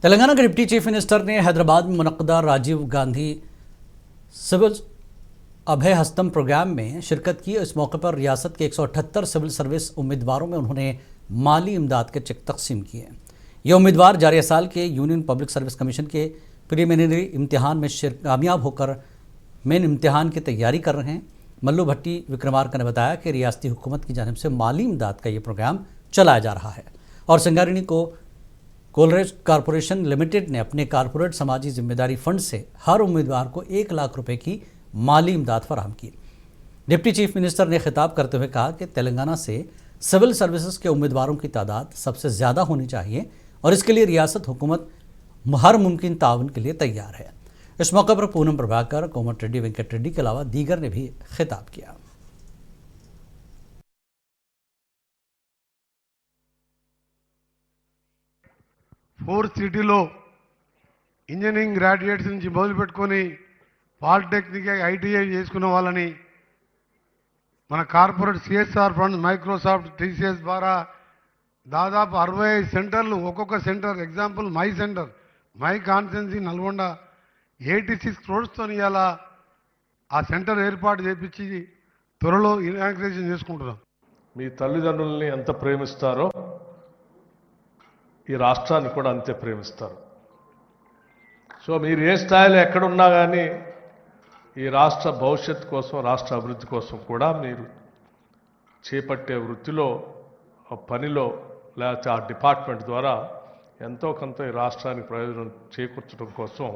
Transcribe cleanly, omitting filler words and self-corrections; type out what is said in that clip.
तेलंगाना के deputy chief minister ने हैदराबाद में मुनक्कदा राजीव गांधी सिविल अभय हस्तम प्रोग्राम में शिरकत की। इस मौके पर रियासत के 178 सिविल सर्विस उम्मीदवारों में उन्होंने माली इमदाद के चेक तकसीम किए। ये उम्मीदवार जारी साल के यूनियन पब्लिक सर्विस कमीशन के प्रीलिमिनरी इम्तिहान में कामयाब होकर मेन इम्तिहान की तैयारी कर रहे हैं। मल्लू भट्टी विक्रमार्का ने बताया कि रियासती हुकूमत की जानिब से माली इमदाद का ये प्रोग्राम चलाया जा रहा है और संगारेड्डी को कोलरेज कॉरपोरेशन लिमिटेड ने अपने कॉरपोरेट समाजी जिम्मेदारी फंड से हर उम्मीदवार को 1 लाख रुपए की माली इमदाद फराहम की। डिप्टी चीफ मिनिस्टर ने खिताब करते हुए कहा कि तेलंगाना से सिविल सर्विसेज के उम्मीदवारों की तादाद सबसे ज़्यादा होनी चाहिए और इसके लिए रियासत हुकूमत हर मुमकिन ताउन के लिए तैयार है। इस मौके पर पूनम प्रभाकर, कोमट रेड्डी, वेंकट रेड्डी के अलावा दीगर ने भी खिताब किया। फोर्थ सिटीలో ఇంజనీరింగ్ గ్రాడ్యుయేట్స్ నుంచి మొదలుపెట్టుకొని పాలిటెక్నిక్ ఐటీఐ చేసుకున్న వాళ్ళని మన corporate CSR fund, Microsoft, TCS ద్వారా దాదాపు 65 సెంటర్లు, ఒక్కొక్క centre example my centre, my constituency Nalgonda 86 crores ఇవాళ ఆ సెంటర్ ఏర్పాటు చేపించి త్వరలో ఇనాగ్రేషన్ చేసుకుంటున్నాం। మీ తల్లిదండ్రుల్ని ఎంత ప్రేమిస్తారో ఈ రాష్ట్రాన్ని కూడా అంతే ప్రేమిస్తారు। సో మీరు ఏ స్థాయిలో ఎక్కడున్నా కానీ ఈ రాష్ట్ర భవిష్యత్తు కోసం, రాష్ట్ర అభివృద్ధి కోసం కూడా మీరు చేపట్టే వృత్తిలో, పనిలో, లేకపోతే ఆ డిపార్ట్మెంట్ ద్వారా ఎంతో కొంత ఈ రాష్ట్రానికి ప్రయోజనం చేకూర్చడం కోసం